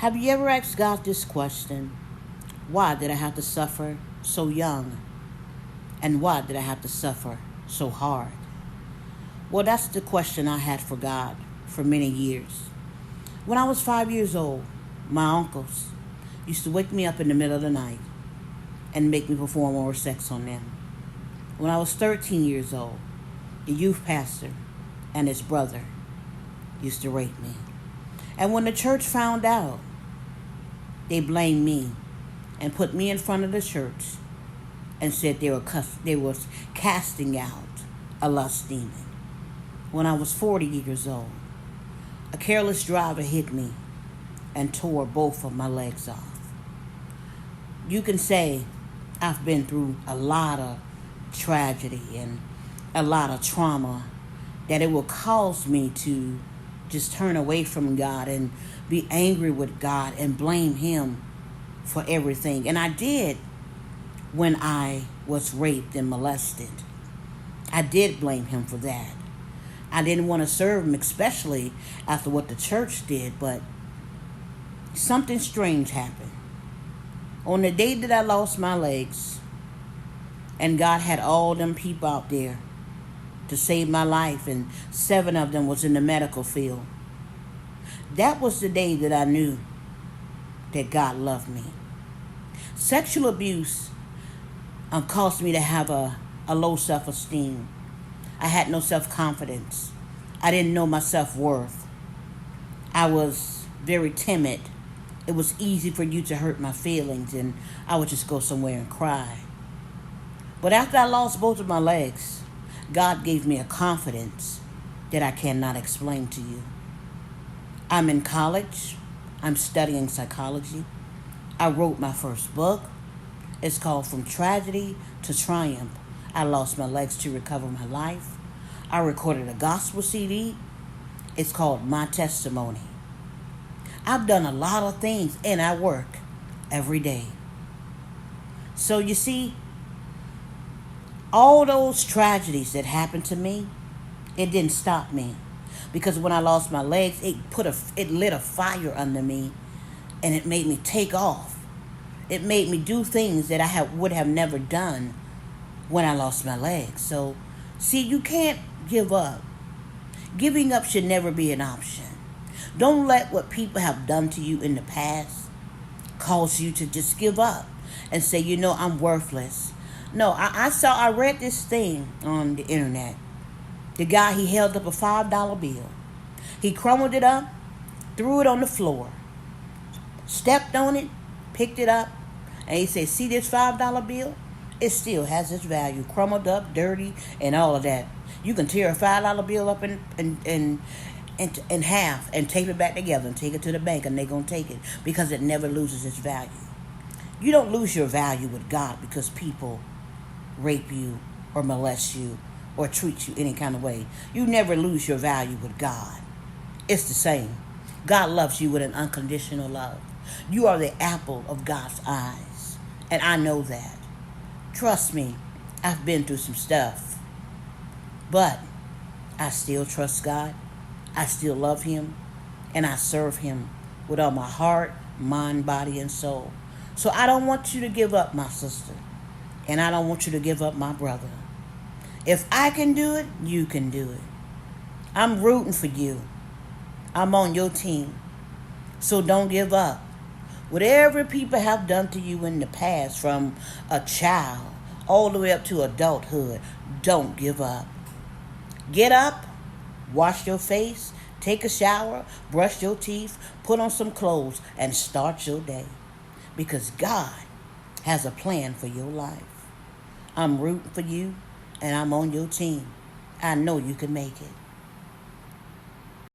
Have you ever asked God this question? Why did I have to suffer so young? And why did I have to suffer so hard? Well, that's the question I had for God for many years. When I was 5 years old, my uncles used to wake me up in the middle of the night and make me perform oral sex on them. When I was 13 years old, the youth pastor and his brother used to rape me. And when the church found out, they blamed me and put me in front of the church and said they was casting out a lust demon. When I was 40 years old, a careless driver hit me and tore both of my legs off. You can say I've been through a lot of tragedy and a lot of trauma that it will cause me to just turn away from God and be angry with God and blame Him for everything. And I did when I was raped and molested. I did blame Him for that. I didn't want to serve Him, especially after what the church did, but something strange happened. On the day that I lost my legs, and God had all them people out there to save my life, and 7 of them was in the medical field. That was the day that I knew that God loved me. Sexual abuse caused me to have a low self-esteem. I had no self-confidence. I didn't know my self-worth. I was very timid. It was easy for you to hurt my feelings, and I would just go somewhere and cry. But after I lost both of my legs, God gave me a confidence that I cannot explain to you. I'm in college. I'm studying psychology. I wrote my first book. It's called From Tragedy to Triumph. I lost my legs to recover my life. I recorded a gospel CD. It's called My Testimony. I've done a lot of things, and I work every day. So you see, all those tragedies that happened to me, it didn't stop me. Because when I lost my legs, it lit a fire under me, and it made me take off. It made me do things that I would have never done when I lost my legs. So, see, you can't give up. Giving up should never be an option. Don't let what people have done to you in the past cause you to just give up and say, I'm worthless. No, I read this thing on the internet. The guy, he held up a $5 bill. He crumbled it up, threw it on the floor, stepped on it, picked it up, and he said, see this $5 bill? It still has its value, crumbled up, dirty, and all of that. You can tear a $5 bill up in half and tape it back together and take it to the bank, and they're going to take it because it never loses its value. You don't lose your value with God because people rape you or molest you or treat you any kind of way. You never lose your value with God. It's the same. God loves you with an unconditional love. You are the apple of God's eyes, and I know that. Trust me, I've been through some stuff, but I still trust God. I still love Him, and I serve Him with all my heart, mind, body, and soul. So I don't want you to give up, my sister, and I don't want you to give up, my brother. If I can do it, you can do it. I'm rooting for you. I'm on your team. So don't give up. Whatever people have done to you in the past, from a child all the way up to adulthood, don't give up. Get up, wash your face, take a shower, brush your teeth, put on some clothes, and start your day. Because God has a plan for your life. I'm rooting for you, and I'm on your team. I know you can make it.